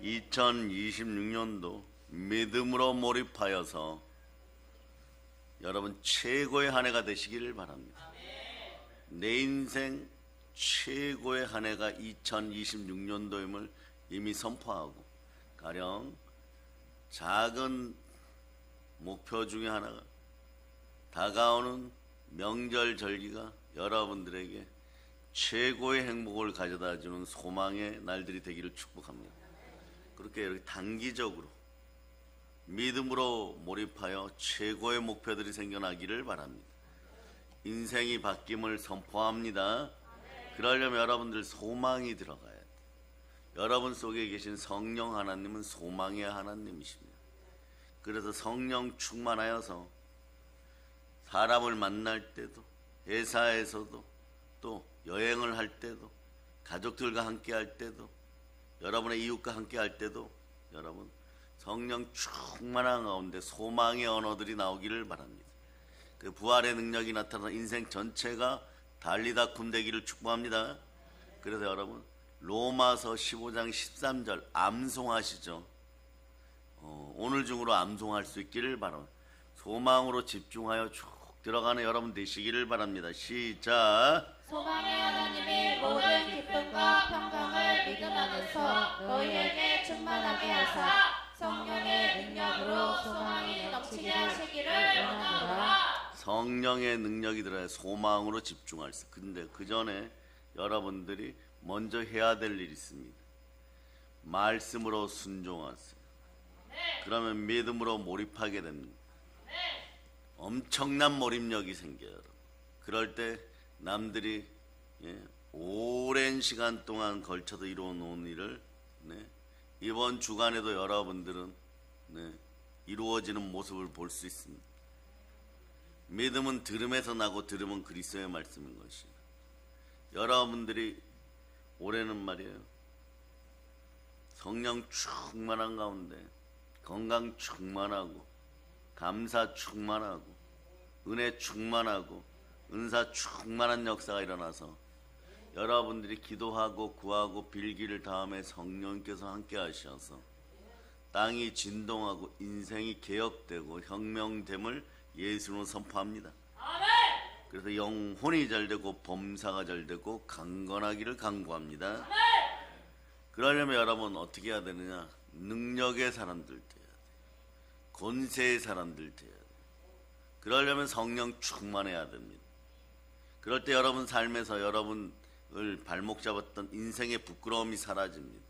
2026년도 믿음으로 몰입하여서 여러분 최고의 한 해가 되시기를 바랍니다. 내 인생 최고의 한 해가 2026년도임을 이미 선포하고, 가령 작은 목표 중에 하나가 다가오는 명절 절기가 여러분들에게 최고의 행복을 가져다주는 소망의 날들이 되기를 축복합니다. 그렇게 이렇게 단기적으로 믿음으로 몰입하여 최고의 목표들이 생겨나기를 바랍니다. 인생이 바뀜을 선포합니다. 그러려면 여러분들 소망이 들어가야 돼요. 여러분 속에 계신 성령 하나님은 소망의 하나님이십니다. 그래서 성령 충만하여서 사람을 만날 때도, 회사에서도, 또 여행을 할 때도, 가족들과 함께 할 때도, 여러분의 이웃과 함께 할 때도 여러분 성령 충만한 가운데 소망의 언어들이 나오기를 바랍니다. 그 부활의 능력이 나타나 인생 전체가 달리다 굼되기를 축복합니다. 그래서 여러분 로마서 15장 13절 암송하시죠. 오늘 중으로 암송할 수 있기를 바랍니다. 소망으로 집중하여 쭉 들어가는 여러분 되시기를 바랍니다. 시작. 소망의 하나님이 모든 기쁨과 평강을 믿음 안에서 너희에게 충만하게 하사 성령의 능력으로 소망이 넘치게 하시기를 원하노라. 성령의 능력이 들어야 소망으로 집중할 수. 근데 그 전에 여러분들이 먼저 해야 될 일이 있습니다. 말씀으로 순종하세요. 그러면 믿음으로 몰입하게 됩니다. 엄청난 몰입력이 생겨요. 그럴 때 남들이 오랜 시간 동안 걸쳐서 이루어 놓은 일을 이번 주간에도 여러분들은 이루어지는 모습을 볼 수 있습니다. 믿음은 들음에서 나고 들음은 그리스도의 말씀인 것이에요. 여러분들이 올해는 말이에요, 성령 충만한 가운데 건강 충만하고 감사 충만하고 은혜 충만하고 은사 충만한 역사가 일어나서 여러분들이 기도하고 구하고 빌기를 다음에 성령께서 함께 하셔서 땅이 진동하고 인생이 개혁되고 혁명됨을 예수는 선포합니다. 그래서 영혼이 잘되고 범사가 잘되고 강건하기를 간구합니다. 그러려면 여러분 어떻게 해야 되느냐? 능력의 사람들 돼야 돼. 권세의 사람들 돼야 돼. 그러려면 성령 충만해야 됩니다. 그럴 때 여러분 삶에서 여러분을 발목 잡았던 인생의 부끄러움이 사라집니다.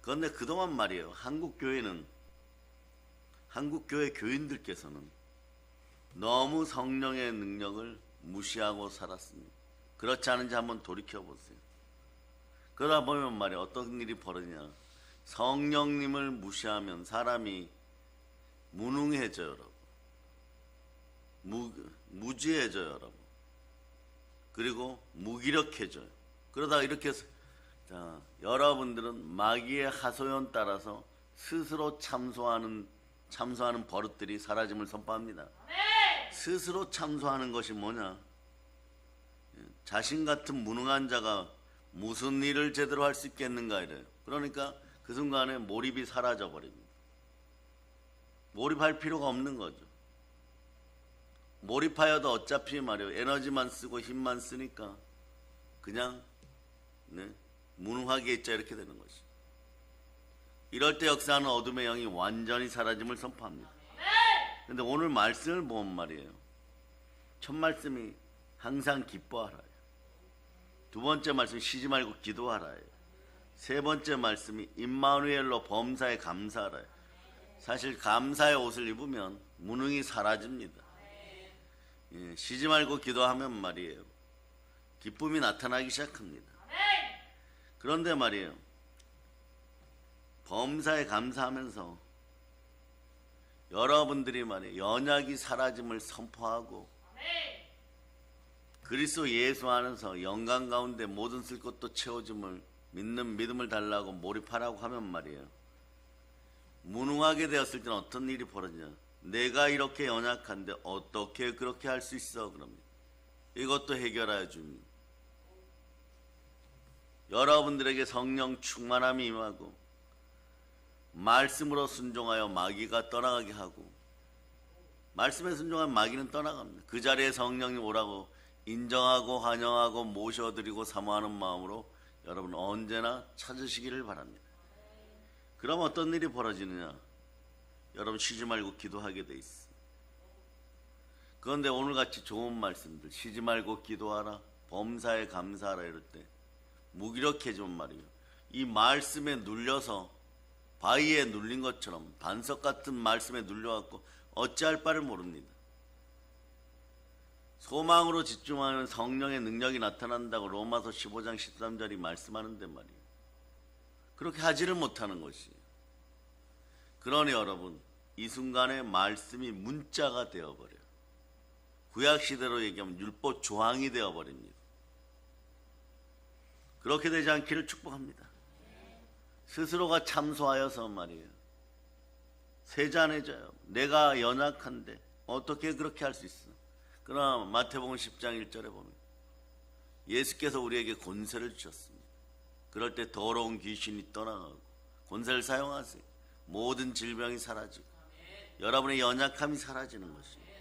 그런데 그동안 말이에요, 한국교회 교인들께서는 너무 성령의 능력을 무시하고 살았습니다. 그렇지 않은지 한번 돌이켜보세요. 그러다 보면 말이에요, 어떤 일이 벌어지냐? 성령님을 무시하면 사람이 무능해져요, 여러분. 무지해져요, 여러분. 그리고 무기력해져요. 그러다 이렇게 여러분들은 마귀의 하소연 따라서 스스로 참소하는 버릇들이 사라짐을 선포합니다. 스스로 참소하는 것이 뭐냐? 자신 같은 무능한 자가 무슨 일을 제대로 할 수 있겠는가 이래요. 그러니까 그 순간에 몰입이 사라져 버립니다. 몰입할 필요가 없는 거죠. 몰입하여도 어차피 말이에요, 에너지만 쓰고 힘만 쓰니까 그냥 무능하게 있자 이렇게 되는 것이. 이럴 때 역사하는 어둠의 영이 완전히 사라짐을 선포합니다. 그런데 오늘 말씀을 보면 말이에요, 첫 말씀이 항상 기뻐하라요. 두 번째 말씀이 쉬지 말고 기도하라요. 세 번째 말씀이 임마누엘로 범사에 감사하라요. 사실 감사의 옷을 입으면 무능이 사라집니다. 쉬지 말고 기도하면 말이에요, 기쁨이 나타나기 시작합니다. 그런데 말이에요, 범사에 감사하면서 여러분들이 말이에요, 연약이 사라짐을 선포하고 그리스도 예수 안에서 영광 가운데 모든 쓸 것도 채워짐을 믿는 믿음을 달라고 몰입하라고 하면 말이에요, 무능하게 되었을 때는 어떤 일이 벌어지냐? 내가 이렇게 연약한데 어떻게 그렇게 할 수 있어? 그러면 이것도 해결해 줍니다. 여러분들에게 성령 충만함이 임하고 말씀으로 순종하여 마귀가 떠나가게 하고, 말씀에 순종하면 마귀는 떠나갑니다. 그 자리에 성령님 오라고 인정하고 환영하고 모셔드리고 사모하는 마음으로 여러분 언제나 찾으시기를 바랍니다. 그럼 어떤 일이 벌어지느냐? 여러분 쉬지 말고 기도하게 돼 있어. 그런데 오늘같이 좋은 말씀들, 쉬지 말고 기도하라, 범사에 감사하라 이럴 때 무기력해지면 말이에요, 이 말씀에 눌려서 바위에 눌린 것처럼 반석 같은 말씀에 눌려갖고 어찌할 바를 모릅니다. 소망으로 집중하는 성령의 능력이 나타난다고 로마서 15장 13절이 말씀하는데 말이에요, 그렇게 하지를 못하는 것이에요. 그러니 여러분 이 순간에 말씀이 문자가 되어버려요. 구약시대로 얘기하면 율법 조항이 되어버립니다. 그렇게 되지 않기를 축복합니다. 스스로가 참소하여서 말이에요, 세잔해져요. 내가 연약한데 어떻게 그렇게 할 수 있어? 그러나 마태복음 10장 1절에 보면 예수께서 우리에게 권세를 주셨습니다. 그럴 때 더러운 귀신이 떠나가고 권세를 사용하세요. 모든 질병이 사라지고 여러분의 연약함이 사라지는 것입니다.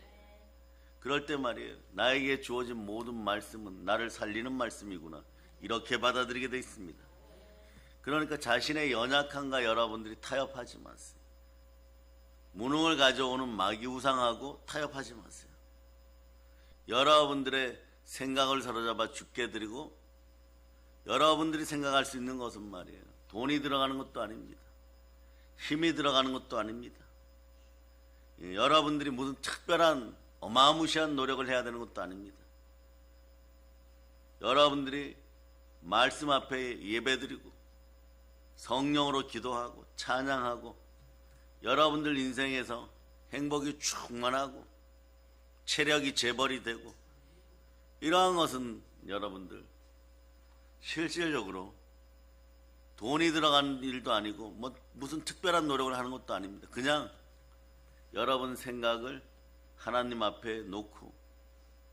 그럴 때 말이에요, 나에게 주어진 모든 말씀은 나를 살리는 말씀이구나, 이렇게 받아들이게 되어 있습니다. 그러니까 자신의 연약함과 여러분들이 타협하지 마세요. 무능을 가져오는 마귀 우상하고 타협하지 마세요. 여러분들의 생각을 사로잡아 죽게 드리고, 여러분들이 생각할 수 있는 것은 말이에요, 돈이 들어가는 것도 아닙니다. 힘이 들어가는 것도 아닙니다. 여러분들이 무슨 특별한 어마무시한 노력을 해야 되는 것도 아닙니다. 여러분들이 말씀 앞에 예배드리고 성령으로 기도하고 찬양하고 여러분들 인생에서 행복이 충만하고 체력이 재벌이 되고, 이러한 것은 여러분들 실질적으로 돈이 들어가는 일도 아니고 뭐 무슨 특별한 노력을 하는 것도 아닙니다. 그냥 여러분 생각을 하나님 앞에 놓고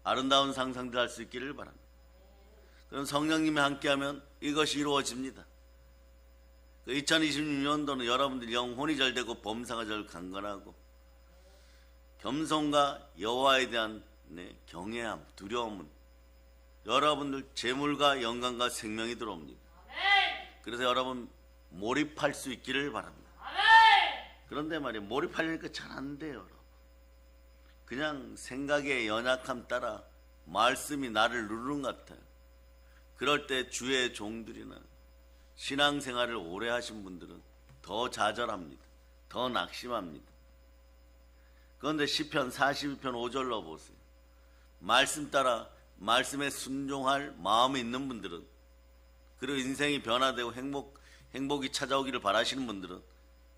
아름다운 상상들 할 수 있기를 바랍니다. 그럼 성령님이 함께하면 이것이 이루어집니다. 2026년도는 여러분들 영혼이 잘 되고 범사가 잘 강건하고 겸손과 여호와에 대한 경외함, 두려움은 여러분들 재물과 영광과 생명이 들어옵니다. 그래서 여러분 몰입할 수 있기를 바랍니다. 그런데 말이에요, 몰입하려니까 잘 안 돼요. 여러분. 그냥 생각의 연약함 따라 말씀이 나를 누르는 것 같아요. 그럴 때 주의 종들이나 신앙생활을 오래 하신 분들은 더 좌절합니다. 더 낙심합니다. 그런데 시편 42편 5절로 보세요. 말씀 따라 말씀에 순종할 마음이 있는 분들은, 그리고 인생이 변화되고 행복이 찾아오기를 바라시는 분들은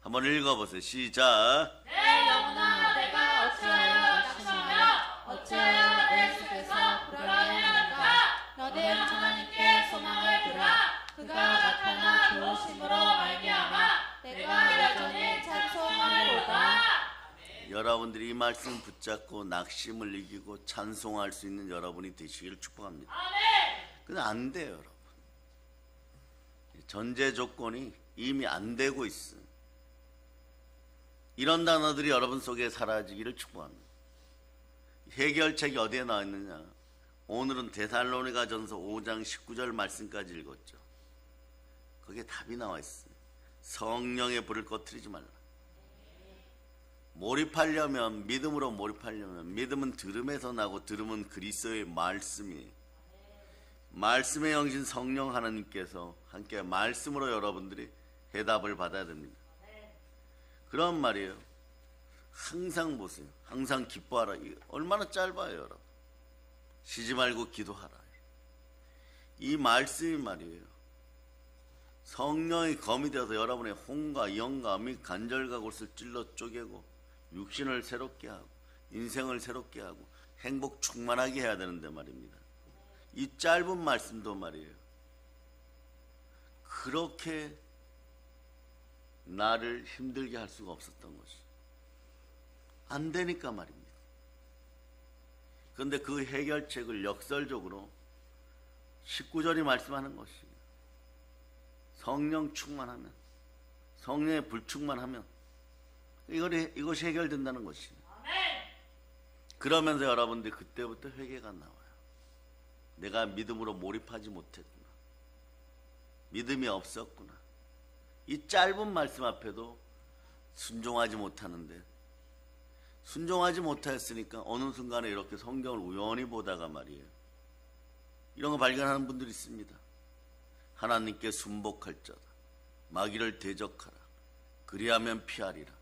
한번 읽어보세요. 시작. 내 영혼아, 내가 어찌하여 낙심하며 어찌하여 내 속에서 불안해하는가? 너는 하나님께 소망을 두라. 그가 나타나 도우심으로 말미암아 내가 여전히 찬송하리로다. 여러분들이 이 말씀 붙잡고 낙심을 이기고 찬송할 수 있는 여러분이 되시기를 축복합니다. 근데 안 돼요, 여러분. 전제 조건이 이미 안 되고 있어요. 이런 단어들이 여러분 속에 사라지기를 축복합니다. 해결책이 어디에 나와 있느냐? 오늘은 데살로니가전서 5장 19절 말씀까지 읽었죠. 거기에 답이 나와 있어요. 성령의 불을 꺼트리지 말라. 몰입하려면, 믿음으로 몰입하려면, 믿음은 들음에서 나고 들음은 그리스도의 말씀이에요. 말씀의 영신 성령 하나님께서 함께 말씀으로 여러분들이 해답을 받아야 됩니다. 그런 말이에요. 항상 보세요. 항상 기뻐하라. 얼마나 짧아요, 여러분. 쉬지 말고 기도하라. 이 말씀이 말이에요, 성령이 검이 되어서 여러분의 혼과 영과 및 간절과 골을 찔러 쪼개고 육신을 새롭게 하고 인생을 새롭게 하고 행복 충만하게 해야 되는데 말입니다. 이 짧은 말씀도 말이에요, 그렇게 나를 힘들게 할 수가 없었던 것이 안 되니까 말입니다. 그런데 그 해결책을 역설적으로 19절이 말씀하는 것이 성령 충만하면 성령의 불충만 하면 이것이 해결된다는 것이. 그러면서 여러분들 그때부터 회개가 나와요. 내가 믿음으로 몰입하지 못했구나. 믿음이 없었구나. 이 짧은 말씀 앞에도 순종하지 못하는데, 순종하지 못했으니까 어느 순간에 이렇게 성경을 우연히 보다가 말이에요, 이런 거 발견하는 분들이 있습니다. 하나님께 순복할자다. 마귀를 대적하라. 그리하면 피하리라.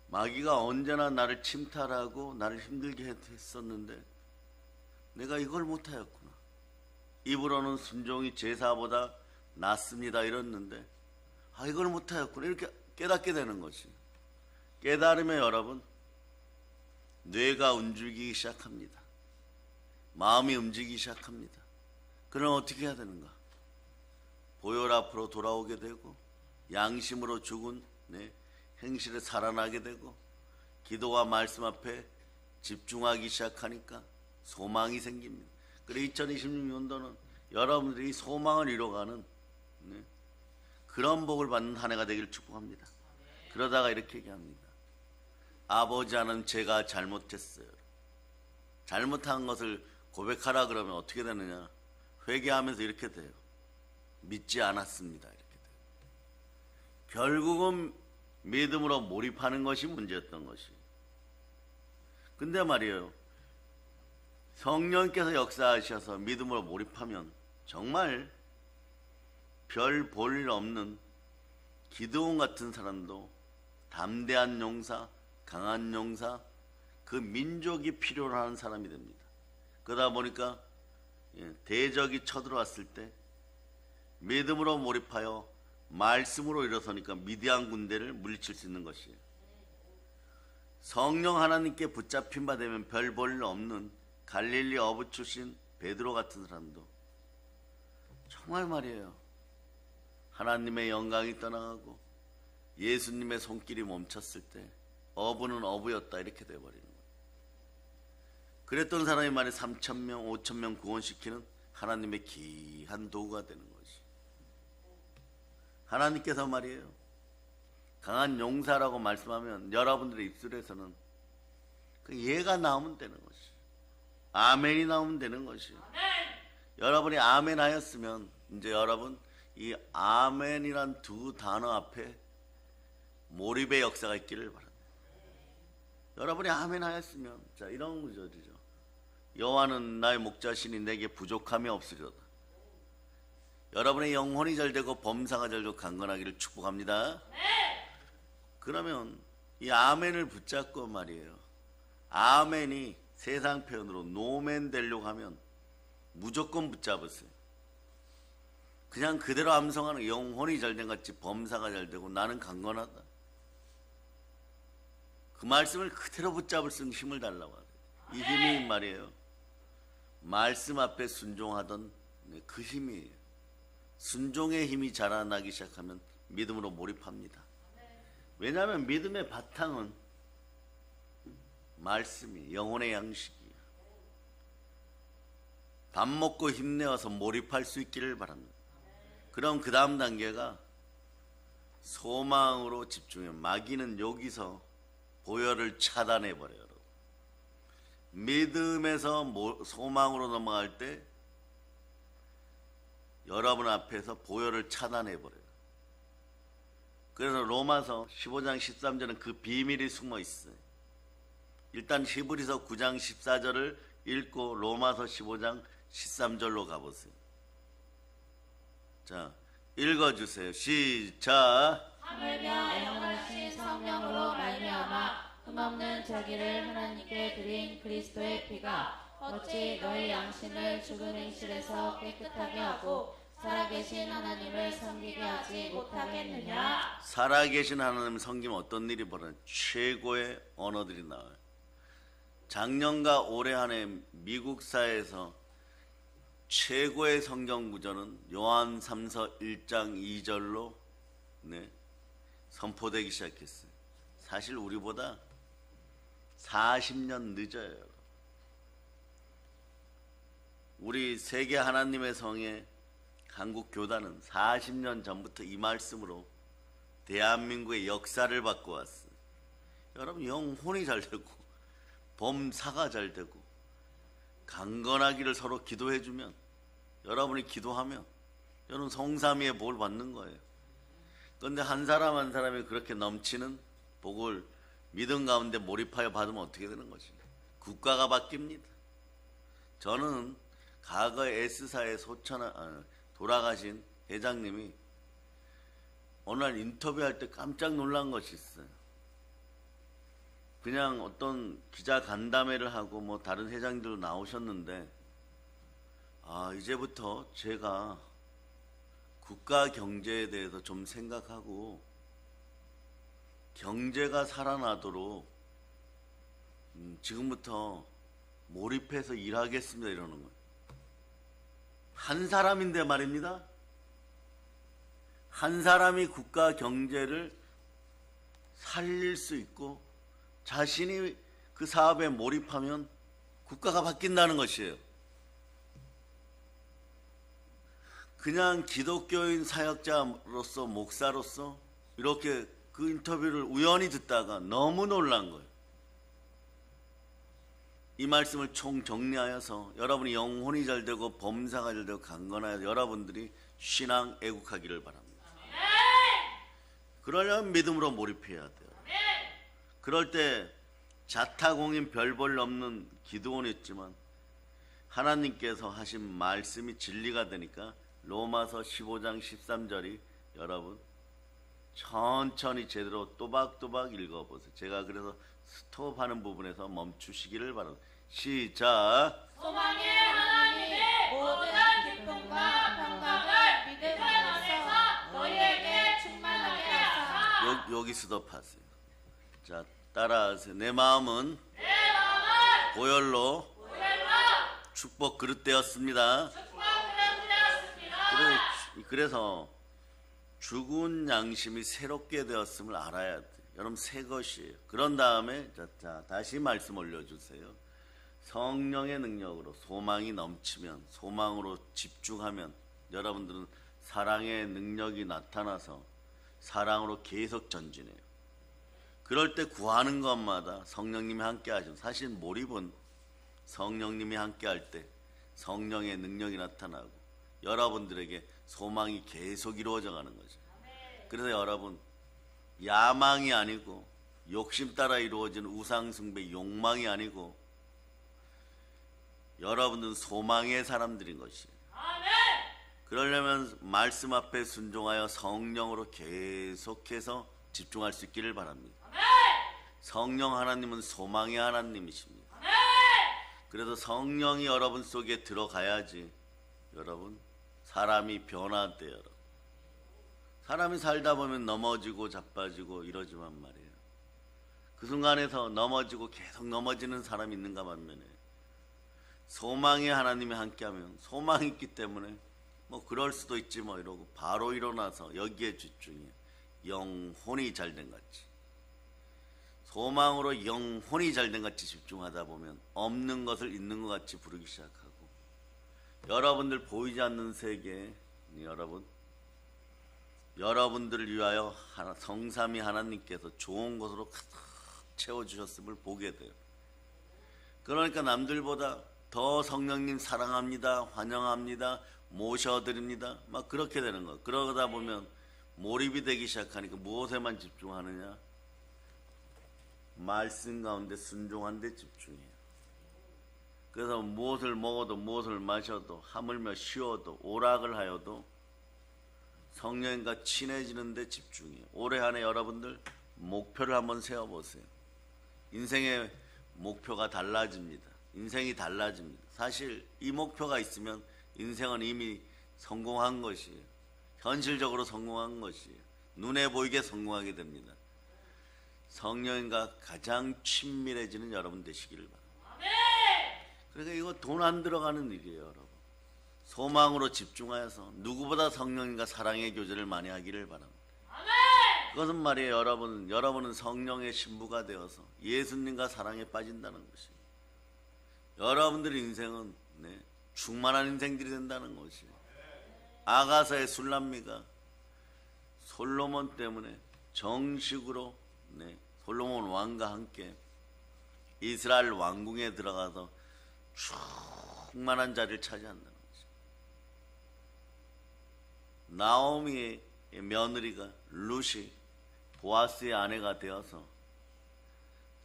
마귀가 언제나 나를 침탈하고 나를 힘들게 했었는데 내가 이걸 못하였구나. 입으로는 순종이 제사보다 낫습니다 이랬는데 이걸 못하였구나. 이렇게 깨닫게 되는 것이. 깨달으면 여러분 뇌가 움직이기 시작합니다. 마음이 움직이기 시작합니다. 그럼 어떻게 해야 되는가? 보혈 앞으로 돌아오게 되고 양심으로 죽은 행실에 살아나게 되고 기도와 말씀 앞에 집중하기 시작하니까 소망이 생깁니다. 그래 2026년도는 여러분들이 소망을 이뤄가는 그런 복을 받는 한 해가 되기를 축복합니다. 그러다가 이렇게 얘기합니다. 아버지 하나님, 제가 잘못했어요. 잘못한 것을 고백하라 그러면 어떻게 되느냐? 회개하면서 이렇게 돼요. 믿지 않았습니다. 이렇게 돼요. 결국은 믿음으로 몰입하는 것이 문제였던 것이. 근데 말이에요, 성령께서 역사하셔서 믿음으로 몰입하면 정말 별 볼 일 없는 기드온 같은 사람도 담대한 용사, 강한 용사, 그 민족이 필요로 하는 사람이 됩니다. 그러다 보니까 대적이 쳐들어왔을 때 믿음으로 몰입하여 말씀으로 일어서니까 미디안 군대를 물리칠 수 있는 것이에요. 성령 하나님께 붙잡힌 바 되면 별 볼 일 없는 갈릴리 어부 출신 베드로 같은 사람도 정말 말이에요, 하나님의 영광이 떠나가고 예수님의 손길이 멈췄을 때 어부는 어부였다 이렇게 돼버리는 거예요. 그랬던 사람이 말이 3,000명, 5,000명 구원시키는 하나님의 귀한 도구가 되는 것이. 하나님께서 말이에요, 강한 용사라고 말씀하면 여러분들의 입술에서는 그 예가 나오면 되는 것이, 아멘이 나오면 되는 것이. 여러분이 아멘 하였으면 이제 여러분 이 아멘이란 두 단어 앞에 몰입의 역사가 있기를 바랍니다. 여러분이 아멘 하였으면 자 이런 구절이죠. 여호와는 나의 목자시니 내게 부족함이 없으리로다. 여러분의 영혼이 잘되고 범사가 잘되고 강건하기를 축복합니다. 그러면 이 아멘을 붙잡고 말이에요, 아멘이 세상 표현으로 노멘 되려고 하면 무조건 붙잡으세요. 그냥 그대로 암송하는 영혼이 잘된 같이 범사가 잘되고 나는 강건하다, 그 말씀을 그대로 붙잡을 수 있는 힘을 달라고 하죠. 이 힘이 말이에요, 말씀 앞에 순종하던 그 힘이에요. 순종의 힘이 자라나기 시작하면 믿음으로 몰입합니다. 왜냐하면 믿음의 바탕은 말씀이 영혼의 양식이에요. 밥 먹고 힘내어서 몰입할 수 있기를 바랍니다. 그럼 그 다음 단계가 소망으로 집중해요. 마귀는 여기서 보혈을 차단해버려요. 믿음에서 소망으로 넘어갈 때 여러분 앞에서 보혈을 차단해버려요. 그래서 로마서 15장 13절은 그 비밀이 숨어 있어요. 일단 히브리서 9장 14절을 읽고 로마서 15장 13절로 가보세요. 자, 읽어주세요. 시작. 하물며 영원하신 성령으로 말미암아 흠없는 자기를 하나님께 드린 그리스도의 피가 어찌 너희 양심을 죽은 행실에서 깨끗하게 하고 살아계신 하나님을 섬기게 하지 못하겠느냐. 살아계신 하나님을 섬기면 어떤 일이 벌어져요? 최고의 언어들이 나와요. 작년과 올해 한 해 미국사에서 최고의 성경 구절은 요한 3서 1장 2절로 선포되기 시작했어요. 사실 우리보다 40년 늦어요. 우리 세계 하나님의 성에 한국 교단은 40년 전부터 이 말씀으로 대한민국의 역사를 바꿔왔어요. 여러분 영혼이 잘 되고 범사가 잘 되고 강건하기를 서로 기도해주면, 여러분이 기도하면 여러분 성삼위의 복을 받는 거예요. 그런데 한 사람 한 사람이 그렇게 넘치는 복을 믿음 가운데 몰입하여 받으면 어떻게 되는 것이? 국가가 바뀝니다. 저는 과거에 S사에 돌아가신 회장님이 어느 날 인터뷰할 때 깜짝 놀란 것이 있어요. 그냥 어떤 기자 간담회를 하고 뭐 다른 회장들도 나오셨는데, 이제부터 제가 국가 경제에 대해서 좀 생각하고 경제가 살아나도록 지금부터 몰입해서 일하겠습니다, 이러는 거예요. 한 사람인데 말입니다. 한 사람이 국가 경제를 살릴 수 있고 자신이 그 사업에 몰입하면 국가가 바뀐다는 것이에요. 그냥 기독교인 사역자로서, 목사로서 이렇게 그 인터뷰를 우연히 듣다가 너무 놀란 거예요. 이 말씀을 총 정리하여서 여러분이 영혼이 잘 되고 범사가 잘 되고 강건하여 여러분들이 신앙 애국하기를 바랍니다. 그러려면 믿음으로 몰입해야 돼요. 그럴 때 자타공인 별볼 없는 기도원이었지만 하나님께서 하신 말씀이 진리가 되니까 로마서 15장 13절이 여러분 천천히 제대로 또박또박 읽어보세요. 제가 그래서 스톱하는 부분에서 멈추시기를 바랍니다. 시작. 소망의 하나님의 모든 기쁨과 평강을 믿음 안에서 너희에게 충만하게 하사. 여기 스톱하세요. 자, 따라하세요. 내 마음은 보혈로 축복 그릇 되었습니다. 그래서 죽은 양심이 새롭게 되었음을 알아야 돼요. 여러분 새 것이에요. 그런 다음에 자 다시 말씀 올려주세요. 성령의 능력으로 소망이 넘치면, 소망으로 집중하면 여러분들은 사랑의 능력이 나타나서 사랑으로 계속 전진해요. 그럴 때 구하는 것마다 성령님이 함께 하죠. 사실 몰입은 성령님이 함께 할 때 성령의 능력이 나타나고 여러분들에게 소망이 계속 이루어져 가는 거죠. 그래서 여러분 야망이 아니고 욕심 따라 이루어지는 우상숭배 욕망이 아니고 여러분들은 소망의 사람들인 것이에요. 그러려면 말씀 앞에 순종하여 성령으로 계속해서 집중할 수 있기를 바랍니다. 성령 하나님은 소망의 하나님이십니다. 그래서 성령이 여러분 속에 들어가야지 여러분 사람이 변화돼요. 여러분. 사람이 살다 보면 넘어지고 자빠지고 이러지만 말이에요. 그 순간에서 넘어지고 계속 넘어지는 사람이 있는가 반면에 소망의 하나님이 함께하면 소망이 있기 때문에 뭐 그럴 수도 있지 뭐 이러고 바로 일어나서 여기에 집중해. 영혼이 잘된 같이 소망으로 영혼이 잘된 같이 집중하다 보면 없는 것을 있는 것 같이 부르기 시작하고 여러분들 보이지 않는 세계에 여러분들을 위하여 성삼위 하나님께서 좋은 것으로 가득 채워주셨음을 보게 돼요. 그러니까 남들보다 더 성령님 사랑합니다, 환영합니다, 모셔드립니다 막 그렇게 되는 거예요. 그러다 보면 몰입이 되기 시작하니까 무엇에만 집중하느냐? 말씀 가운데 순종한 데 집중해요. 그래서 무엇을 먹어도 무엇을 마셔도 하물며 쉬어도 오락을 하여도 성령과 친해지는 데 집중해요. 올해 안에 여러분들 목표를 한번 세워보세요. 인생의 목표가 달라집니다. 인생이 달라집니다. 사실 이 목표가 있으면 인생은 이미 성공한 것이에요. 현실적으로 성공한 것이에요. 눈에 보이게 성공하게 됩니다. 성령과 가장 친밀해지는 여러분 되시기를 바랍니다. 그러니까 이거 돈 안 들어가는 일이에요. 여러분 소망으로 집중하여서 누구보다 성령과 사랑의 교제를 많이 하기를 바랍니다. 그것은 말이에요. 여러분은 성령의 신부가 되어서 예수님과 사랑에 빠진다는 것이에요. 여러분들의 인생은 충만한 인생들이 된다는 것이에요. 아가사의 술람미가 솔로몬 때문에 정식으로 솔로몬 왕과 함께 이스라엘 왕궁에 들어가서 충만한 자리를 차지한다는 거죠. 나오미의 며느리가 룻이 보아스의 아내가 되어서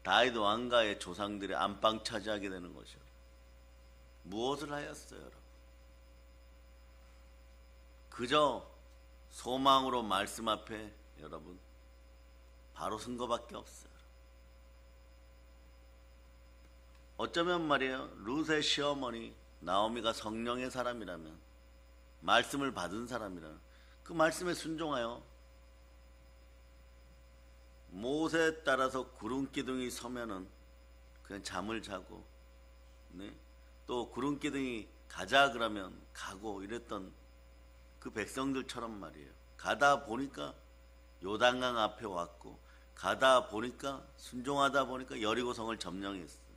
다윗 왕가의 조상들의 안방 차지하게 되는 것이요. 무엇을 하였어요, 여러분? 그저 소망으로 말씀 앞에 여러분 바로 쓴 것밖에 없어요. 어쩌면 말이에요, 룻의 시어머니 나오미가 성령의 사람이라면, 말씀을 받은 사람이라면 그 말씀에 순종하여 모세에 따라서 구름기둥이 서면은 그냥 잠을 자고, 또 구름기둥이 가자 그러면 가고 이랬던 그 백성들처럼 말이에요. 가다 보니까 요단강 앞에 왔고, 가다 보니까 순종하다 보니까 여리고성을 점령했어요.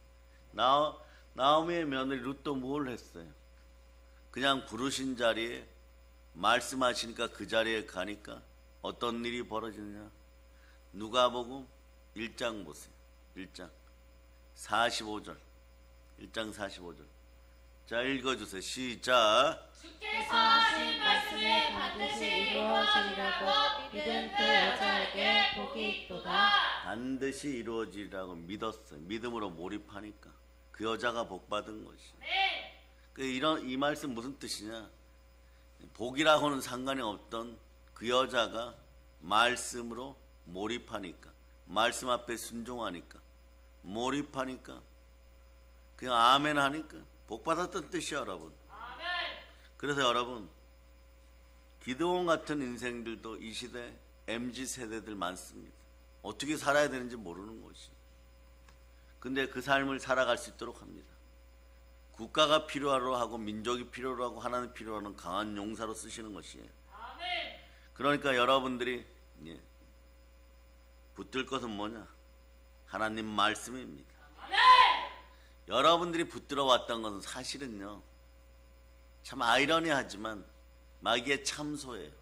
나오미의 며느리 룻도 뭘 했어요? 그냥 부르신 자리에 말씀하시니까 그 자리에 가니까 어떤 일이 벌어지느냐? 누가복음 1장 보세요. 1장 45절. 1장 45절. 자, 읽어주세요. 시작. 주께서 하신 말씀이 반드시 이루어지리라고 믿은 그 여자에게 복이 있도다. 반드시 이루어지리라고 믿었어요. 믿음으로 몰입하니까 그 여자가 복 받은 것이. 네. 이 말씀 무슨 뜻이냐? 복이라고는 상관이 없던 그 여자가 말씀으로 몰입하니까, 말씀 앞에 순종하니까, 몰입하니까, 그냥 아멘 하니까 복 받았던 뜻이야, 여러분. 아멘. 그래서 여러분, 기드온 같은 인생들도 이 시대 MZ 세대들 많습니다. 어떻게 살아야 되는지 모르는 것이. 근데 그 삶을 살아갈 수 있도록 합니다. 국가가 필요로 하고 민족이 필요로 하고 하나님 필요로 하는 강한 용사로 쓰시는 것이에요. 아멘. 그러니까 여러분들이 붙들 것은 뭐냐? 하나님 말씀입니다. 아멘. 여러분들이 붙들어 왔던 것은 사실은요, 참 아이러니하지만 마귀의 참소예요.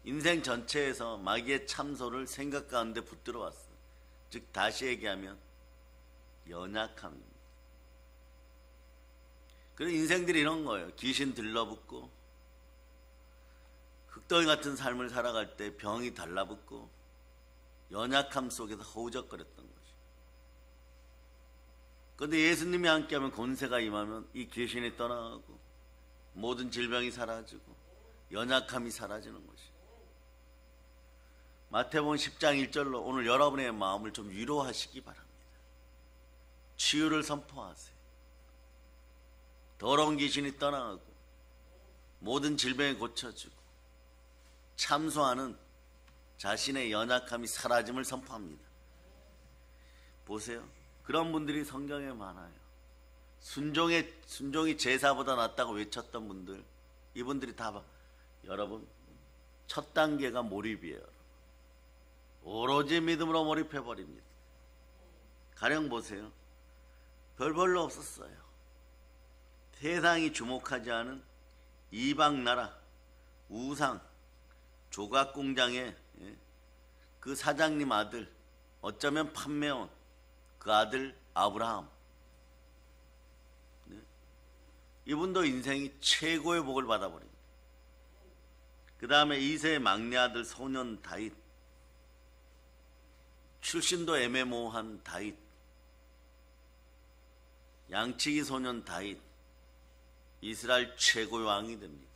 인생 전체에서 마귀의 참소를 생각 가운데 붙들어 왔어요. 즉 다시 얘기하면 연약함입니다. 그래서 인생들이 이런 거예요. 귀신 들러붙고, 흙덩이 같은 삶을 살아갈 때 병이 달라붙고, 연약함 속에서 허우적거렸던 것이. 그런데 예수님이 함께하면 권세가 임하면 이 귀신이 떠나가고 모든 질병이 사라지고 연약함이 사라지는 것이. 마태복음 10장 1절로 오늘 여러분의 마음을 좀 위로하시기 바랍니다. 치유를 선포하세요. 더러운 귀신이 떠나가고 모든 질병이 고쳐지고 참소하는 자신의 연약함이 사라짐을 선포합니다. 보세요. 그런 분들이 성경에 많아요. 순종이 제사보다 낫다고 외쳤던 분들, 이분들이 다 여러분 첫 단계가 몰입이에요. 오로지 믿음으로 몰입해버립니다. 가령 보세요. 별로 없었어요. 세상이 주목하지 않은 이방 나라 우상 조각공장의 그 사장님 아들, 어쩌면 판매원 그 아들 아브라함, 이분도 인생이 최고의 복을 받아버립니다. 그 다음에 이세의 막내 아들 소년 다윗, 출신도 애매모호한 다윗, 양치기 소년 다윗, 이스라엘 최고의 왕이 됩니다.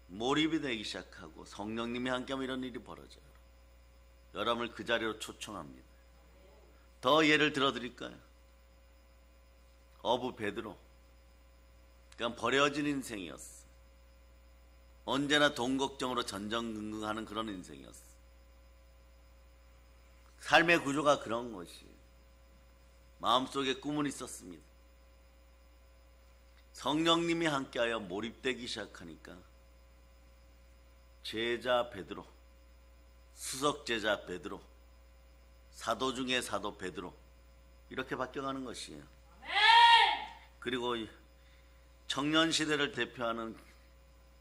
몰입이 되기 시작하고 성령님이 함께하면 이런 일이 벌어져요. 여러분을 그 자리로 초청합니다. 더 예를 들어드릴까요? 어부 베드로, 그냥 버려진 인생이었어. 언제나 돈 걱정으로 전전긍긍하는 그런 인생이었어. 삶의 구조가 그런 것이. 마음속에 꿈은 있었습니다. 성령님이 함께하여 몰입되기 시작하니까 제자 베드로, 수석 제자 베드로, 사도 중에 사도 베드로, 이렇게 바뀌어가는 것이에요. 그리고 청년 시대를 대표하는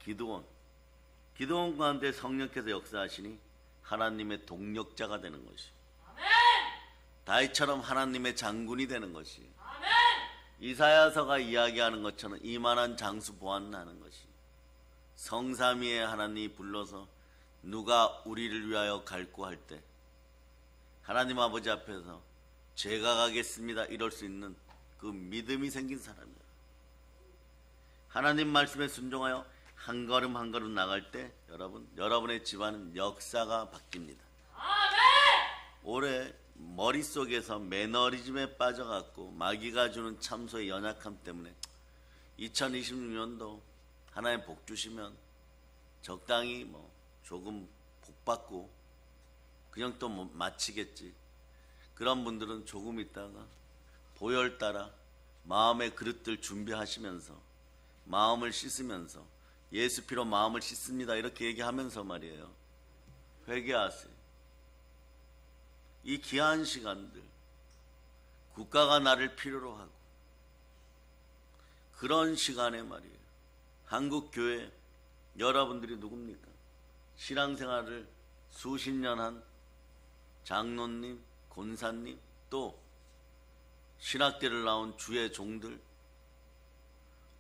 기드온 가운데 성령께서 역사하시니 하나님의 동력자가 되는 것이, 다윗처럼 하나님의 장군이 되는 것이, 이사야서가 이야기하는 것처럼 이만한 장수 보았나는 것이, 성삼위의 하나님이 불러서 누가 우리를 위하여 갈고 할 때 하나님 아버지 앞에서 제가 가겠습니다 이럴 수 있는 그 믿음이 생긴 사람이에요. 하나님 말씀에 순종하여 한 걸음 한 걸음 나갈 때 여러분의 집안은 역사가 바뀝니다. 올해 머릿속에서 매너리즘에 빠져갖고 마귀가 주는 참소의 연약함 때문에 2026년도 하나님 복 주시면 적당히 뭐 조금 복 받고 그냥 또 뭐 마치겠지. 그런 분들은 조금 있다가 보혈 따라 마음의 그릇들 준비하시면서 마음을 씻으면서 예수 피로 마음을 씻습니다 이렇게 얘기하면서 말이에요. 회개하세요. 이 귀한 시간들, 국가가 나를 필요로 하고 그런 시간에 말이에요. 한국 교회 여러분들이 누굽니까? 신앙생활을 수십 년 한 장로님, 권사님, 또 신학대를 나온 주의 종들,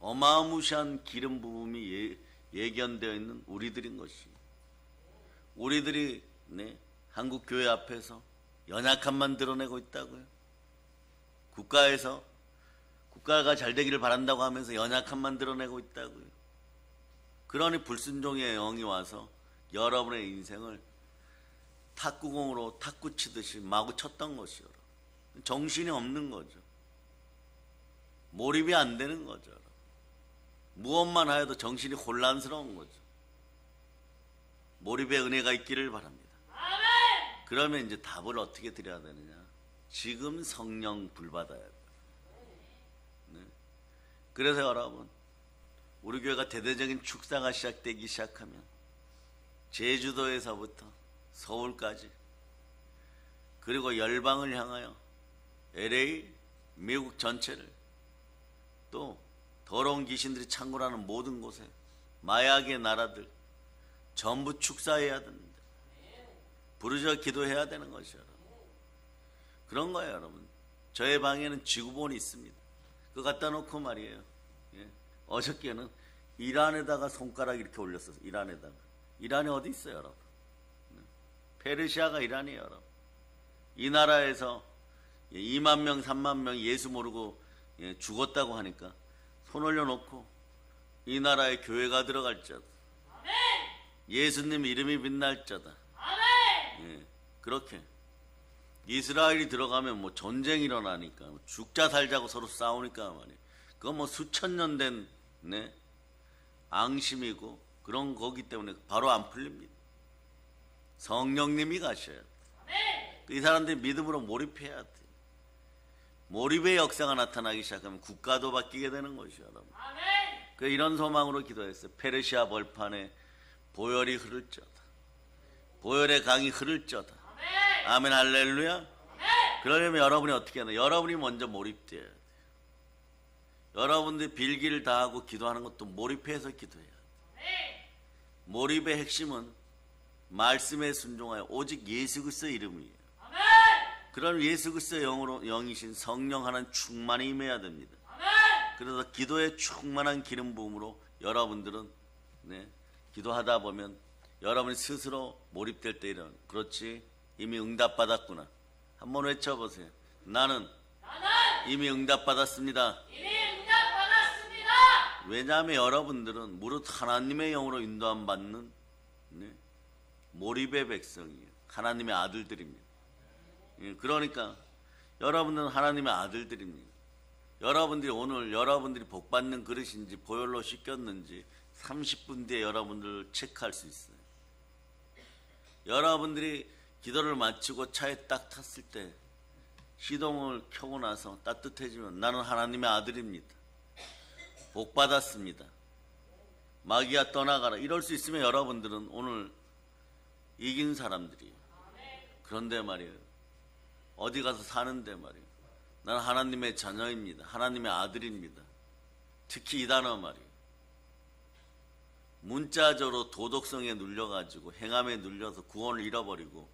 어마무시한 기름 부음이 예견되어 있는 우리들인 것이, 우리들이 한국 교회 앞에서 연약함만 드러내고 있다고요. 국가가 잘 되기를 바란다고 하면서 연약함만 드러내고 있다고요. 그러니 불순종의 영이 와서 여러분의 인생을 탁구공으로 탁구 치듯이 마구 쳤던 것이요. 정신이 없는 거죠. 몰입이 안 되는 거죠. 무엇만 하여도 정신이 혼란스러운 거죠. 몰입의 은혜가 있기를 바랍니다. 그러면 이제 답을 어떻게 드려야 되느냐? 지금 성령 불 받아야 돼요. 네. 그래서 여러분, 우리 교회가 대대적인 축사가 시작되기 시작하면 제주도에서부터 서울까지, 그리고 열방을 향하여 LA, 미국 전체를, 또 더러운 귀신들이 창궐하는 모든 곳에 마약의 나라들 전부 축사해야 됩니다. 부르짖어 기도해야 되는 것이요. 그런 거예요, 여러분. 저의 방에는 지구본이 있습니다. 그거 갖다 놓고 말이에요. 예. 어저께는 이란에다가 손가락 이렇게 올렸어요. 이란에다가. 이란이 어디 있어요, 여러분? 페르시아가 이란이에요, 여러분. 이 나라에서 2만 명, 3만 명 예수 모르고 죽었다고 하니까 손 올려놓고 이 나라에 교회가 들어갈지어다. 예수님 이름이 빛날지어다. 예, 그렇게 이스라엘이 들어가면 뭐 전쟁이 일어나니까 죽자 살자고 서로 싸우니까 말이에요. 그거 뭐 수천 년 된 앙심이고 그런 거기 때문에 바로 안 풀립니다. 성령님이 가셔야 돼. 이 사람들이 믿음으로 몰입해야 돼. 몰입의 역사가 나타나기 시작하면 국가도 바뀌게 되는 것이요, 여러분. 그 이런 소망으로 기도했어요. 페르시아 벌판에 보혈이 흐를지어다. 보혈의 강이 흐를지어다. 아멘, 할렐루야. 그러려면 여러분이 어떻게 하나? 여러분이 먼저 몰입돼야 돼요. 여러분들이 빌기를 다하고 기도하는 것도 몰입해서 기도해야 돼요. 몰입의 핵심은 말씀에 순종하여 오직 예수 그리스도의 이름이에요. 그럼 예수 그리스도의 영이신 성령 하나는 충만히 임해야 됩니다. 그래서 기도에 충만한 기름 부음으로 여러분들은 기도하다 보면 여러분이 스스로 몰입될 때 이런, 그렇지, 이미 응답받았구나. 한번 외쳐보세요. 나는 이미 응답받았습니다. 왜냐하면 여러분들은 무릇 하나님의 영으로 인도함 받는 몰입의 백성이에요. 하나님의 아들들입니다. 그러니까 여러분들은 하나님의 아들들입니다. 여러분들이 복받는 그릇인지 보혈로 씻겼는지 30분 뒤에 여러분들 체크할 수 있어요. 여러분들이 기도를 마치고 차에 딱 탔을 때 시동을 켜고 나서 따뜻해지면 나는 하나님의 아들입니다. 복받았습니다. 마귀야 떠나가라. 이럴 수 있으면 여러분들은 오늘 이긴 사람들이에요. 그런데 말이에요. 어디 가서 사는데 말이에요. 나는 하나님의 자녀입니다. 하나님의 아들입니다. 특히 이 단어 말이에요. 문자적으로 도덕성에 눌려가지고 행함에 눌려서 구원을 잃어버리고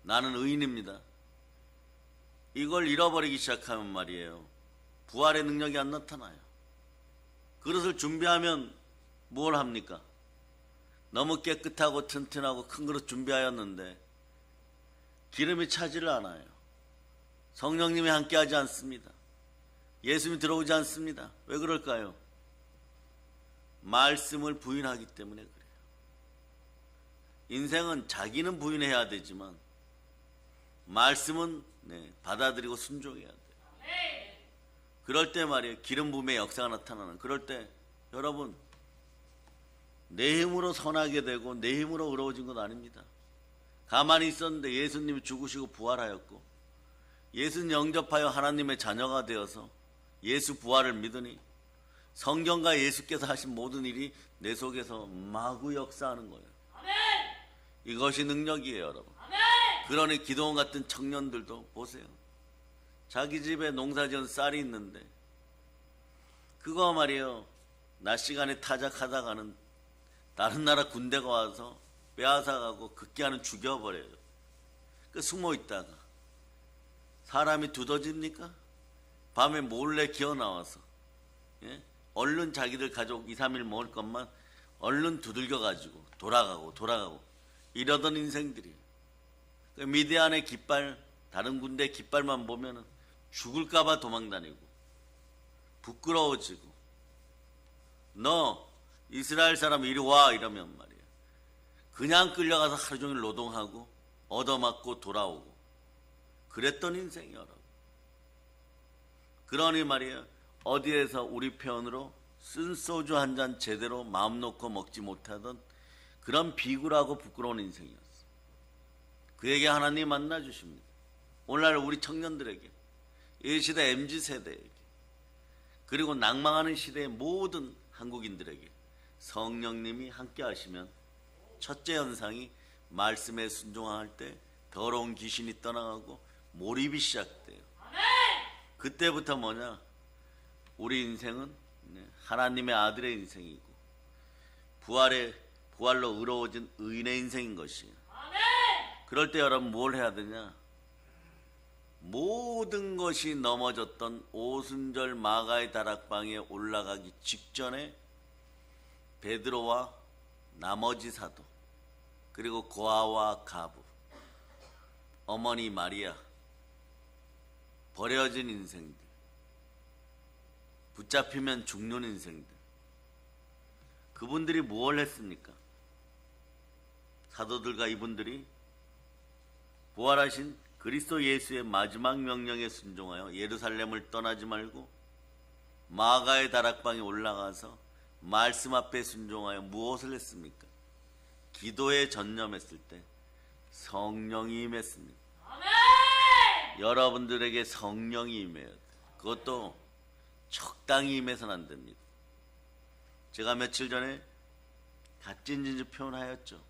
나는 의인입니다. 이걸 잃어버리기 시작하면 말이에요. 부활의 능력이 안 나타나요. 그릇을 준비하면 뭘 합니까? 너무 깨끗하고 튼튼하고 큰 그릇 준비하였는데 기름이 차지를 않아요. 성령님이 함께하지 않습니다. 예수님이 들어오지 않습니다. 왜 그럴까요? 말씀을 부인하기 때문에 그래요. 인생은 자기는 부인해야 되지만 말씀은 받아들이고 순종해야 돼요. 그럴 때 말이에요. 기름 부음의 역사가 나타나는 그럴 때 여러분 내 힘으로 선하게 되고 내 힘으로 의로워진 건 아닙니다. 가만히 있었는데 예수님이 죽으시고 부활하였고 예수님 영접하여 하나님의 자녀가 되어서 예수 부활을 믿으니 성경과 예수께서 하신 모든 일이 내 속에서 마구 역사하는 거예요. 이것이 능력이에요, 여러분. 그러니 기도원 같은 청년들도 보세요. 자기 집에 농사지은 쌀이 있는데 그거 말이에요. 낮 시간에 타작하다가는 다른 나라 군대가 와서 빼앗아가고 급기야는 죽여버려요. 그 숨어 있다가 사람이 두더집니까? 밤에 몰래 기어 나와서 얼른 자기들 가족 2, 3일 먹을 것만 얼른 두들겨가지고 돌아가고 이러던 인생들이에요. 미디안의 깃발, 다른 군대 깃발만 보면은 죽을까봐 도망다니고 부끄러워지고 너 이스라엘 사람 이리 와 이러면 말이에요. 그냥 끌려가서 하루 종일 노동하고 얻어맞고 돌아오고 그랬던 인생이에요, 여러분. 그러니 말이에요. 어디에서 우리 표현으로 쓴 소주 한 잔 제대로 마음 놓고 먹지 못하던 그런 비굴하고 부끄러운 인생이었어. 그에게 하나님 만나 주십니다. 오늘날 우리 청년들에게, 이 시대 MZ세대에게, 그리고 낭망하는 시대의 모든 한국인들에게 성령님이 함께 하시면 첫째 현상이 말씀에 순종할 때 더러운 귀신이 떠나가고 몰입이 시작돼요. 그때부터 뭐냐? 우리 인생은 하나님의 아들의 인생이고 부활로 의로워진 의인의 인생인 것이에요. 그럴 때 여러분 뭘 해야 되냐? 모든 것이 넘어졌던 오순절 마가의 다락방에 올라가기 직전에 베드로와 나머지 사도 그리고 고아와 가부 어머니 마리아 버려진 인생들 붙잡히면 죽는 인생들 그분들이 무엇을 했습니까? 사도들과 이분들이 부활하신 그리스도 예수의 마지막 명령에 순종하여 예루살렘을 떠나지 말고 마가의 다락방에 올라가서 말씀 앞에 순종하여 무엇을 했습니까? 기도에 전념했을 때 성령이 임했습니다. 여러분들에게 성령이 임해야 돼. 그것도 적당히 임해서는 안 됩니다. 제가 며칠 전에 값진 진주 표현하였죠.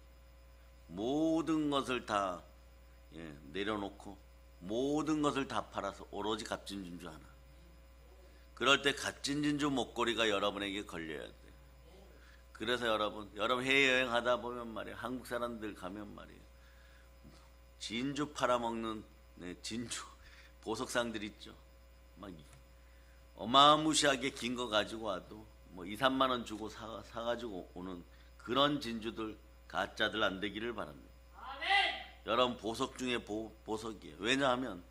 모든 것을 다 내려놓고 모든 것을 다 팔아서 오로지 값진 진주 하나. 그럴 때 값진 진주 목걸이가 여러분에게 걸려야 돼. 그래서 여러분 해외여행 하다 보면 말이에요. 한국 사람들 가면 말이에요. 진주 팔아먹는 진주 보석상들 있죠. 막 어마무시하게 긴 거 가지고 와도 뭐 2, 3만 원 주고 사가지고 오는 그런 진주들 가짜들 안 되기를 바랍니다. 여러분 보석 중에 보석이에요. 왜냐하면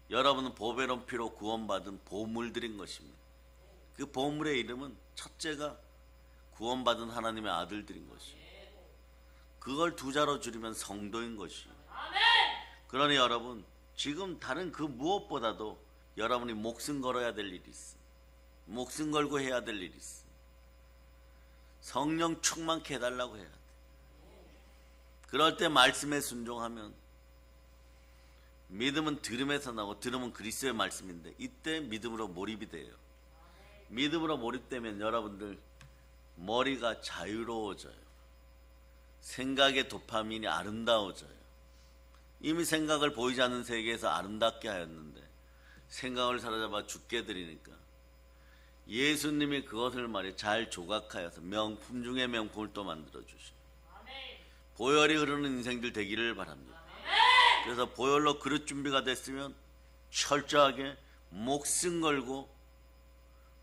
여러분은 보배로운 피로 구원받은 보물들인 것입니다. 그 보물의 이름은 첫째가 구원받은 하나님의 아들들인 것이에요. 그걸 두 자로 줄이면 성도인 것이에요. 그러니 여러분 지금 다른 그 무엇보다도 여러분이 목숨 걸어야 될 일이 있어. 목숨 걸고 해야 될 일이 있어. 성령 충만케 해달라고 해야 돼. 그럴 때 말씀에 순종하면 믿음은 들음에서 나고 들음은 그리스도의 말씀인데 이때 믿음으로 몰입이 돼요. 믿음으로 몰입되면 여러분들 머리가 자유로워져요. 생각의 도파민이 아름다워져요. 이미 생각을 보이지 않는 세계에서 아름답게 하였는데 생각을 사로잡아 죽게 드리니까 예수님이 그것을 말이에요 잘 조각하여서 명품 중에 명품을 또 만들어 주시고 보혈이 흐르는 인생들 되기를 바랍니다. 그래서 보혈로 그릇 준비가 됐으면 철저하게 목숨 걸고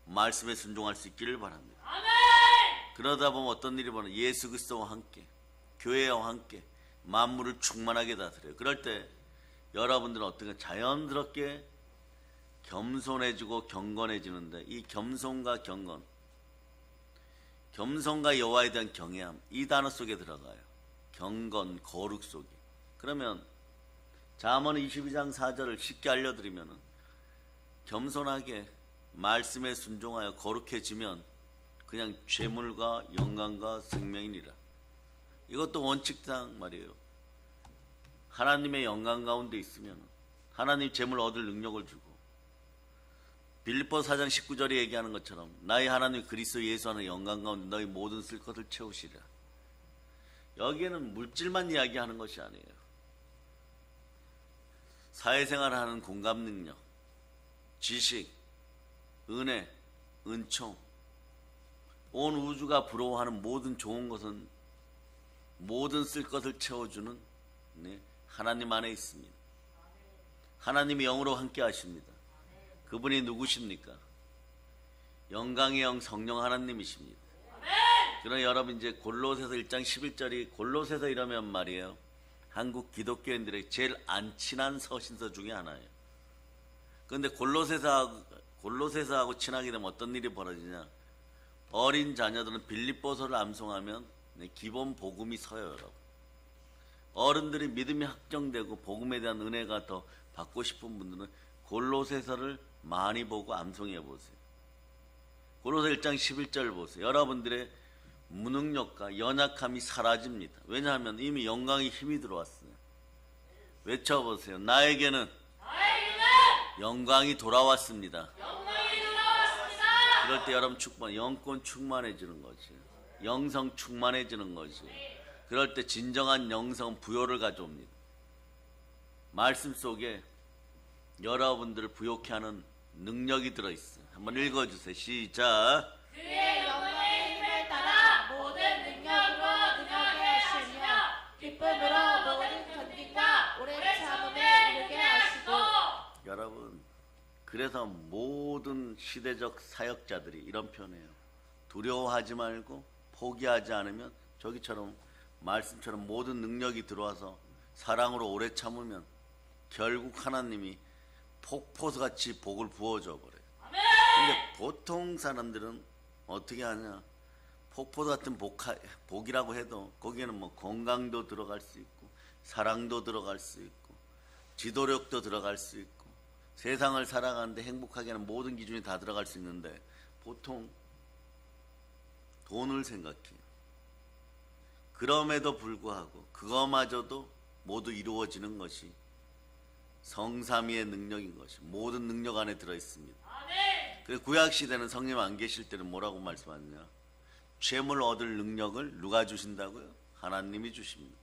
말씀에 순종할 수 있기를 바랍니다. 그러다 보면 어떤 일이 벌어요? 예수 그리스도와 함께 교회와 함께 만물을 충만하게 다스려요. 그럴 때 여러분들은 어떻게 자연스럽게 겸손해지고 경건해지는데 이 겸손과 경건, 겸손과 여호와에 대한 경외함 이 단어 속에 들어가요. 경건, 거룩 속에. 그러면 잠언 22장 4절을 쉽게 알려드리면 겸손하게 말씀에 순종하여 거룩해지면 그냥 죄물과 영광과 생명이니라. 이것도 원칙상 말이에요. 하나님의 영광 가운데 있으면 하나님 재물 얻을 능력을 주고 빌립보 4장 19절에 얘기하는 것처럼 나의 하나님 그리스도 예수 안에 영광 가운데 너희 모든 쓸 것을 채우시리라. 여기에는 물질만 이야기하는 것이 아니에요. 사회생활을 하는 공감 능력, 지식, 은혜, 은총, 온 우주가 부러워하는 모든 좋은 것은 모든 쓸 것을 채워주는 하나님 안에 있습니다. 하나님이 영으로 함께 하십니다. 그분이 누구십니까? 영광의 영 성령 하나님이십니다. 그러나 여러분 이제 골로새서 1장 11절이 골로새서 이러면 말이에요. 한국 기독교인들의 제일 안 친한 서신서 중에 하나예요. 그런데 골로새서하고 친하게 되면 어떤 일이 벌어지냐? 어린 자녀들은 빌립보서를 암송하면 기본 복음이 서요, 여러분. 어른들이 믿음이 확정되고 복음에 대한 은혜가 더 받고 싶은 분들은 골로새서를 많이 보고 암송해 보세요. 골로새 1장 11절 보세요. 여러분들의 무능력과 연약함이 사라집니다. 왜냐하면 이미 영광의 힘이 들어왔어요. 외쳐보세요. 나에게는 영광이 돌아왔습니다. 그럴 때 여러분 영권 충만해지는 거지. 영성 충만해지는 거지. 그럴 때 진정한 영성 부요를 가져옵니다. 말씀 속에 여러분들을 부요케 하는 능력이 들어있어요. 한번 읽어주세요. 시작. 그의 영광의 힘을 따라 모든 능력으로 능하게 하시며 기쁨으로 모든 견딘과 오래 참음에 이르게 하시고. 여러분 그래서 모든 시대적 사역자들이 이런 표현해요. 두려워하지 말고 포기하지 않으면 저기처럼 말씀처럼 모든 능력이 들어와서 사랑으로 오래 참으면 결국 하나님이 폭포수같이 복을 부어줘 버려요. 근데 보통 사람들은 어떻게 하냐? 폭포수 같은 복이라고 해도 거기에는 뭐 건강도 들어갈 수 있고 사랑도 들어갈 수 있고 지도력도 들어갈 수 있고 세상을 살아가는데 행복하게 하는 모든 기준이 다 들어갈 수 있는데 보통 돈을 생각해요. 그럼에도 불구하고 그거마저도 모두 이루어지는 것이 성삼위의 능력인 것이 모든 능력 안에 들어있습니다. 그래서 구약시대는 성령 안 계실 때는 뭐라고 말씀하느냐? 죄물 얻을 능력을 누가 주신다고요? 하나님이 주십니다.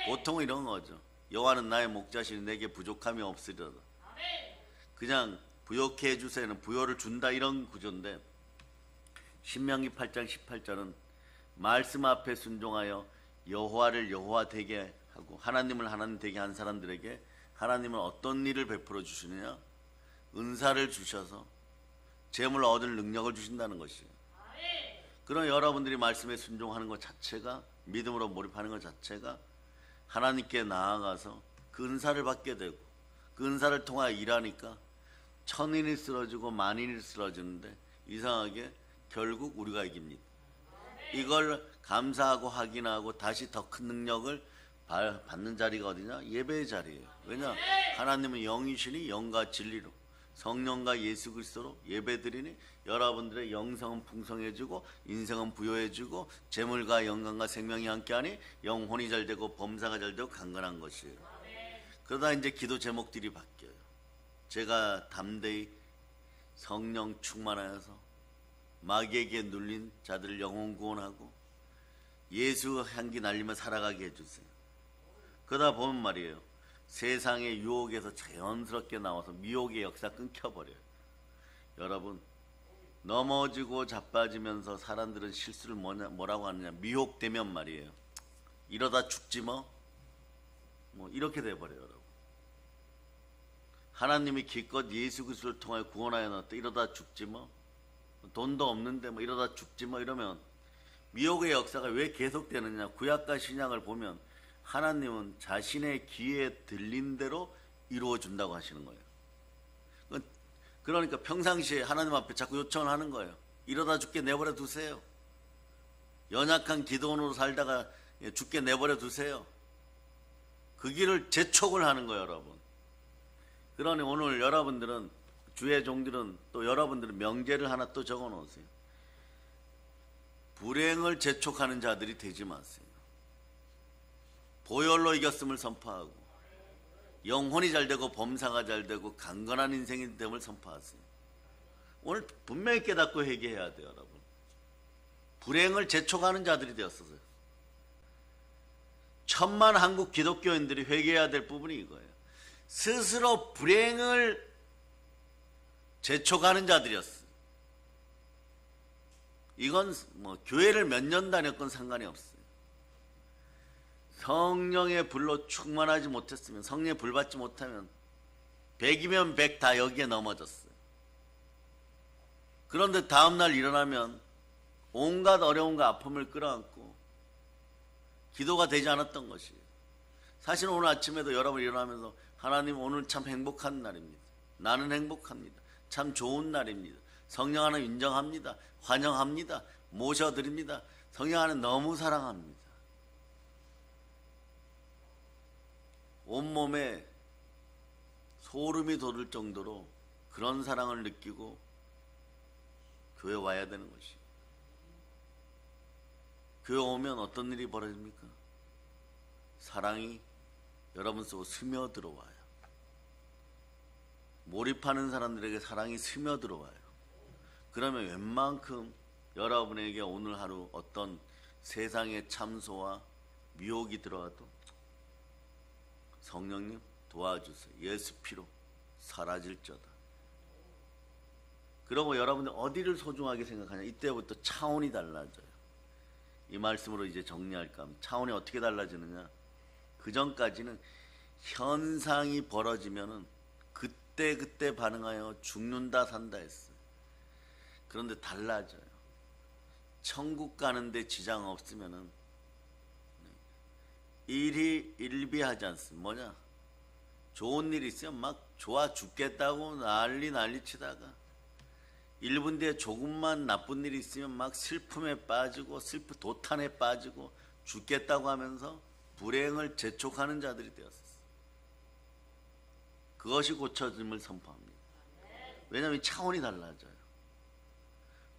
보통은 이런 거죠. 여호와는 나의 목자시니 내게 부족함이 없으리로다. 그냥 부요케 해주세요는 부요를 준다 이런 구조인데 신명기 8장 18절은 말씀 앞에 순종하여 여호와를 여호와 되게 하고 하나님을 하나님 되게 한 사람들에게 하나님은 어떤 일을 베풀어 주시느냐? 은사를 주셔서 재물 얻을 능력을 주신다는 것이에요. 그럼 여러분들이 말씀에 순종하는 것 자체가 믿음으로 몰입하는 것 자체가 하나님께 나아가서 그 은사를 받게 되고 그 은사를 통하여 일하니까 천인이 쓰러지고 만인이 쓰러지는데 이상하게 결국 우리가 이깁니다. 이걸 감사하고 확인하고 다시 더 큰 능력을 받는 자리가 어디냐? 예배의 자리예요. 왜냐? 하나님은 영이시니 영과 진리로 성령과 예수 그리스도로 예배드리니 여러분들의 영성은 풍성해지고 인생은 부요해지고 재물과 영광과 생명이 함께하니 영혼이 잘되고 범사가 잘되고 강건한 것이에요. 그러다 이제 기도 제목들이 바뀌어요. 제가 담대히 성령 충만하여서 마귀에게 눌린 자들을 영혼 구원하고 예수 향기 날리며 살아가게 해주세요. 그러다 보면 말이에요. 세상의 유혹에서 자연스럽게 나와서 미혹의 역사 끊겨버려요. 여러분 넘어지고 자빠지면서 사람들은 실수를 뭐라고 하느냐, 미혹되면 말이에요. 이러다 죽지 뭐 이렇게 돼버려요. 여러분, 하나님이 기껏 예수 그리스도를 통하여 구원하여 놨다, 이러다 죽지 뭐, 돈도 없는데 뭐 이러다 죽지 뭐, 이러면 미혹의 역사가 왜 계속되느냐. 구약과 신약을 보면 하나님은 자신의 귀에 들린 대로 이루어준다고 하시는 거예요. 그러니까 평상시에 하나님 앞에 자꾸 요청을 하는 거예요. 이러다 죽게 내버려 두세요. 연약한 기도원으로 살다가 죽게 내버려 두세요. 그 길을 재촉을 하는 거예요, 여러분. 그러니 오늘 여러분들은, 주의 종들은, 또 여러분들은 명제를 하나 또 적어 놓으세요. 불행을 재촉하는 자들이 되지 마세요. 보혈로 이겼음을 선포하고, 영혼이 잘되고 범사가 잘되고 강건한 인생이 됨을 선포하세요. 오늘 분명히 깨닫고 회개해야 돼요, 여러분. 불행을 재촉하는 자들이 되었어요. 천만 한국 기독교인들이 회개해야 될 부분이 이거예요. 스스로 불행을 재촉하는 자들이었어요. 이건 뭐 교회를 몇 년 다녔건 상관이 없어요. 성령의 불로 충만하지 못했으면, 성령의 불 받지 못하면 100이면 100 다 여기에 넘어졌어요. 그런데 다음날 일어나면 온갖 어려움과 아픔을 끌어안고 기도가 되지 않았던 것이에요. 사실 오늘 아침에도 여러분 일어나면서 하나님, 오늘 참 행복한 날입니다. 나는 행복합니다. 참 좋은 날입니다. 성령 하나님 인정합니다. 환영합니다. 모셔드립니다. 성령 하나님 너무 사랑합니다. 온몸에 소름이 돋을 정도로 그런 사랑을 느끼고 교회 와야 되는 것이. 교회 오면 어떤 일이 벌어집니까? 사랑이 여러분 속으로 스며들어와요. 몰입하는 사람들에게 사랑이 스며들어와요. 그러면 웬만큼 여러분에게 오늘 하루 어떤 세상의 참소와 미혹이 들어와도 성령님 도와주세요. 예수 피로 사라질저다. 그러고 여러분들 어디를 소중하게 생각하냐. 이때부터 차원이 달라져요. 이 말씀으로 이제 정리할까 합니다. 차원이 어떻게 달라지느냐. 그 전까지는 현상이 벌어지면은 그때 반응하여 죽는다 산다 했어요. 그런데 달라져요. 천국 가는데 지장 없으면은 일이 일비하지 않습니다. 뭐냐? 좋은 일이 있으면 막 좋아 죽겠다고 난리 치다가 1분 뒤에 조금만 나쁜 일이 있으면 막 슬픔에 빠지고 도탄에 빠지고 죽겠다고 하면서 불행을 재촉하는 자들이 되었어요. 그것이 고쳐짐을 선포합니다. 왜냐하면 차원이 달라져요.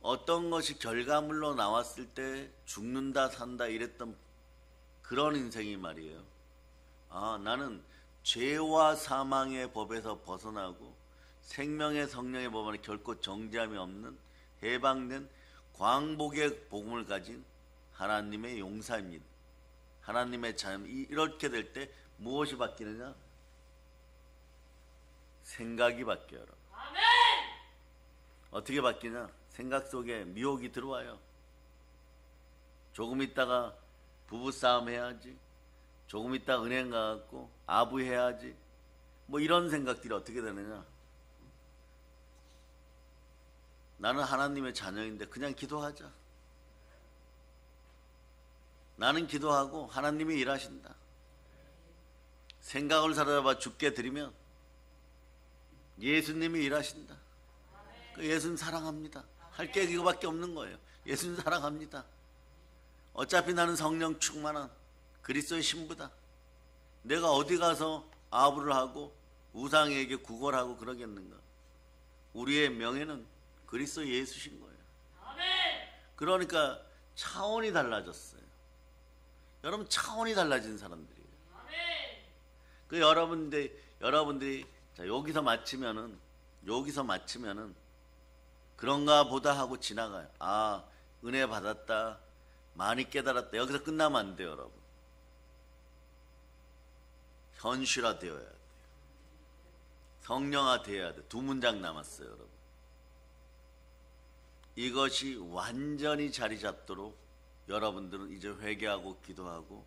어떤 것이 결과물로 나왔을 때 죽는다 산다 이랬던 그런 인생이 말이에요. 아, 나는 죄와 사망의 법에서 벗어나고 생명의 성령의 법 안에 결코 정죄함이 없는 해방된 광복의 복음을 가진 하나님의 용사입니다. 하나님의 자녀. 이렇게 될 때 무엇이 바뀌느냐? 생각이 바뀌어요. 여러분. 아멘. 어떻게 바뀌냐? 생각 속에 미혹이 들어와요. 조금 있다가 부부싸움 해야지, 조금 있다가 은행 가갖고 아부해야지, 뭐 이런 생각들이 어떻게 되느냐? 나는 하나님의 자녀인데 그냥 기도하자. 나는 기도하고 하나님이 일하신다. 생각을 사로잡아 죽게 드리면 예수님이 일하신다. 예수님 사랑합니다. 할 게 그거밖에 없는 거예요. 예수님 사랑합니다. 어차피 나는 성령 충만한 그리스도의 신부다. 내가 어디 가서 아부를 하고 우상에게 구걸하고 그러겠는가? 우리의 명예는 그리스도 예수신 거예요. 그러니까 차원이 달라졌어요. 여러분, 차원이 달라진 사람들이에요. 그 여러분들이 자, 여기서 마치면은 그런가 보다 하고 지나가요. 아, 은혜 받았다, 많이 깨달았다. 여기서 끝나면 안 돼요, 여러분. 현실화 되어야 돼요. 성령화 되어야 돼요. 2문장 남았어요, 여러분. 이것이 완전히 자리 잡도록 여러분들은 이제 회개하고 기도하고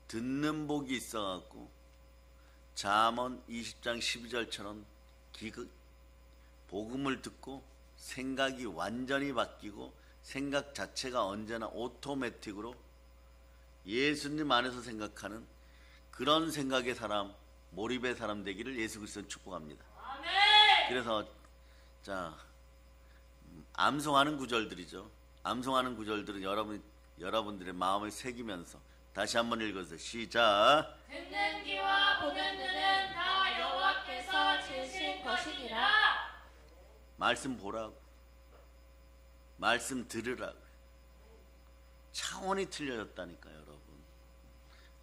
듣는 복이 있어갖고 잠언 20장 12절처럼 복음을 듣고 생각이 완전히 바뀌고 생각 자체가 언제나 오토매틱으로 예수님 안에서 생각하는 그런 생각의 사람, 몰입의 사람 되기를 예수 그리스도는 축복합니다. 그래서 자, 암송하는 구절들이죠. 암송하는 구절들은 여러분들의 마음을 새기면서 다시 한번 읽어서 시작. 듣는 귀와 보는 눈은 다 여호와께서 지으신 것이니라. 말씀 보라고, 말씀 들으라고. 차원이 틀려졌다니까 여러분.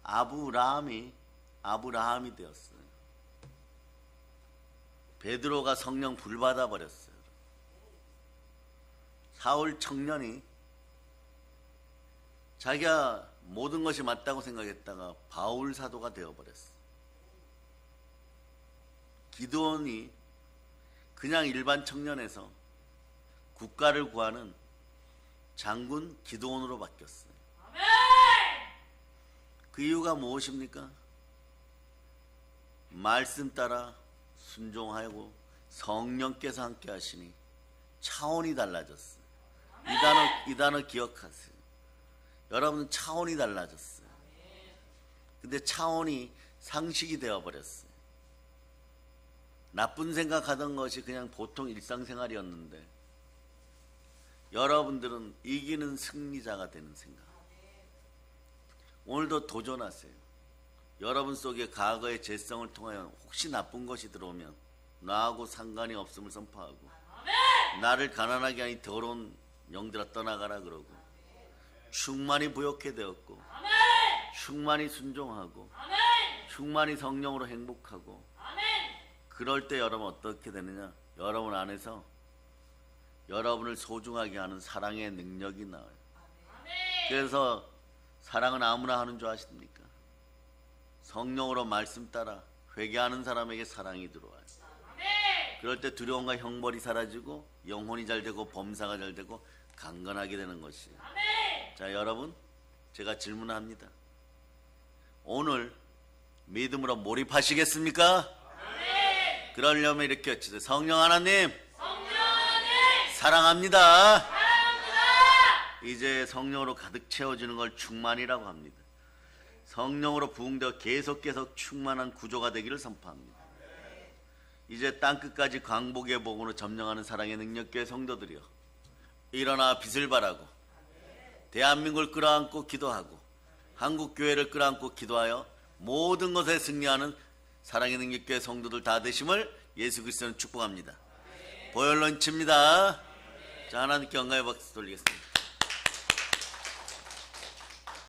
아브라함이 되었어요. 베드로가 성령 불 받아 버렸어요. 사울 청년이 자기가 모든 것이 맞다고 생각했다가 바울 사도가 되어버렸어. 기드온이 그냥 일반 청년에서 국가를 구하는 장군 기드온으로 바뀌었어요. 그 이유가 무엇입니까? 말씀 따라 순종하고 성령께서 함께 하시니 차원이 달라졌어요. 이 단어 기억하세요. 여러분 차원이 달라졌어요. 근데 차원이 상식이 되어버렸어요. 나쁜 생각하던 것이 그냥 보통 일상생활이었는데 여러분들은 이기는 승리자가 되는 생각. 오늘도 도전하세요. 여러분 속에 과거의 죄성을 통하여 혹시 나쁜 것이 들어오면 나하고 상관이 없음을 선포하고 나를 가난하게 하니 더러운 영들아 떠나가라 그러고 충만히 부욕해 되었고 충만히 순종하고 충만히 성령으로 행복하고 그럴 때 여러분 어떻게 되느냐? 여러분 안에서 여러분을 소중하게 하는 사랑의 능력이 나와요. 그래서 사랑은 아무나 하는 줄 아십니까? 성령으로 말씀 따라 회개하는 사람에게 사랑이 들어와요. 그럴 때 두려움과 형벌이 사라지고 영혼이 잘 되고 범사가 잘 되고 강건하게 되는 것이에요. 자, 여러분 제가 질문합니다. 오늘 믿음으로 몰입하시겠습니까? 그러려면 이렇게 외치세요. 성령 하나님, 사랑합니다. 이제 성령으로 가득 채워지는 걸 충만이라고 합니다. 성령으로 부흥되어 계속 충만한 구조가 되기를 선포합니다. 이제 땅끝까지 광복의 복음으로 점령하는 사랑의 능력교회 성도들이여 일어나 빛을 발하고 대한민국을 끌어안고 기도하고 한국교회를 끌어안고 기도하여 모든 것에 승리하는 사랑의 능력교회 성도들 다 되심을 예수 그리스도는 축복합니다. 보혈로 칩니다. 자, 하나님께 영광의 박수 돌리겠습니다.